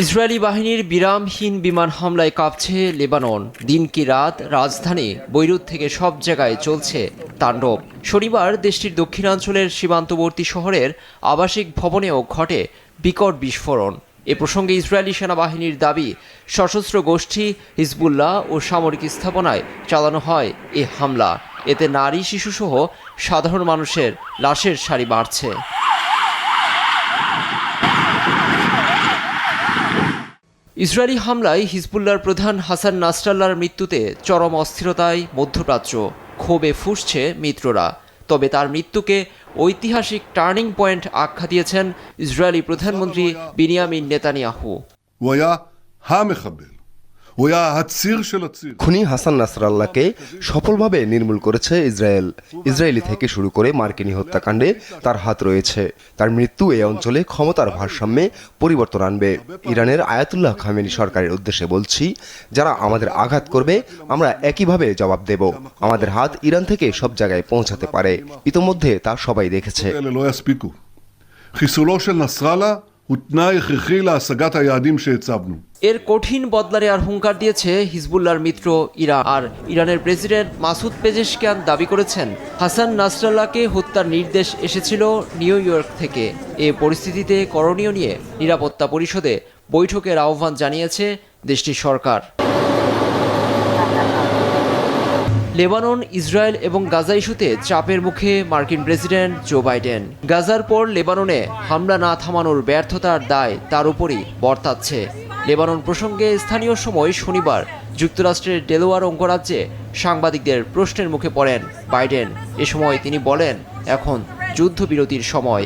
Israeli বাহিনীর বিরামহীন বিমান হামলায় কাঁপছে লেবানন। দিন কি রাত রাজধানী বৈরুত থেকে সব জায়গায় চলছে তাণ্ডব। শনিবার দেশটির দক্ষিণাঞ্চলের সীমান্তবর্তী শহরের আবাসিক ভবনেও ঘটে বিকট বিস্ফোরণ। এ প্রসঙ্গে ইসরায়েলি সেনাবাহিনীর দাবি, সশস্ত্র গোষ্ঠী হিজবুল্লাহ ও সামরিক স্থাপনায় চালানো হয় এ হামলা। এতে নারী, শিশুসহ সাধারণ মানুষের লাশের সারি বাড়ছে। ইসরায়েলি হামলায় হিজবুল্লাহর প্রধান হাসান নাসরাল্লাহর মৃত্যুতে চরম অস্থিরতায় মধ্যপ্রাচ্য। ক্ষোভে ফুঁসছে মিত্ররা। তবে তার মৃত্যুকে ঐতিহাসিক টার্নিং পয়েন্ট আখ্যা দিয়েছেন ইসরায়েলি প্রধানমন্ত্রী বিনিয়ামিন নেতানিয়াহু। খুনি হাসান নাসরাল্লাহকে সফলভাবে নির্মূল করেছে ইসরায়েল। ইসরায়েলি থেকে শুরু করে মার্কিনী হত্যাকাণ্ডে তার হাত রয়েছে। তার মৃত্যু এই অঞ্চলে ক্ষমতার ভারসাম্যে পরিবর্তন আনবে। ইরানের আয়াতুল্লাহ খামেনি সরকারের উদ্দেশ্যে বলছি, যারা আমাদের আঘাত করবে আমরা একইভাবে জবাব দেব। আমাদের হাত ইরান থেকে সব জায়গায় পৌঁছাতে পারে। ইতোমধ্যে তা সবাই দেখেছে। এর কঠিন বদলা নেওয়ার হুঙ্কার দিয়েছে হিজবুল্লাহর মিত্র ইরান। আর ইরানের প্রেসিডেন্ট মাসুদ পেজেশকিয়ান দাবি করেছেন, হাসান নাসরাল্লাহকে হত্যার নির্দেশ এসেছিল নিউ ইয়র্ক থেকে। এ পরিস্থিতিতে করণীয় নিয়ে নিরাপত্তা পরিষদে বৈঠকের আহ্বান জানিয়েছে দেশটির সরকার। লেবানন, ইসরায়েল এবং গাজা ইস্যুতে চাপের মুখে মার্কিন প্রেসিডেন্ট জো বাইডেন। গাজার পর লেবাননে হামলা না থামানোর ব্যর্থতার দায় তার উপরই বর্তাচ্ছে। লেবানন প্রসঙ্গে স্থানীয় সময় শনিবার যুক্তরাষ্ট্রের ডেলোয়ার অঙ্গরাজ্যে সাংবাদিকদের প্রশ্নের মুখে পড়েন বাইডেন। এ সময় তিনি বলেন, এখন যুদ্ধবিরতির সময়।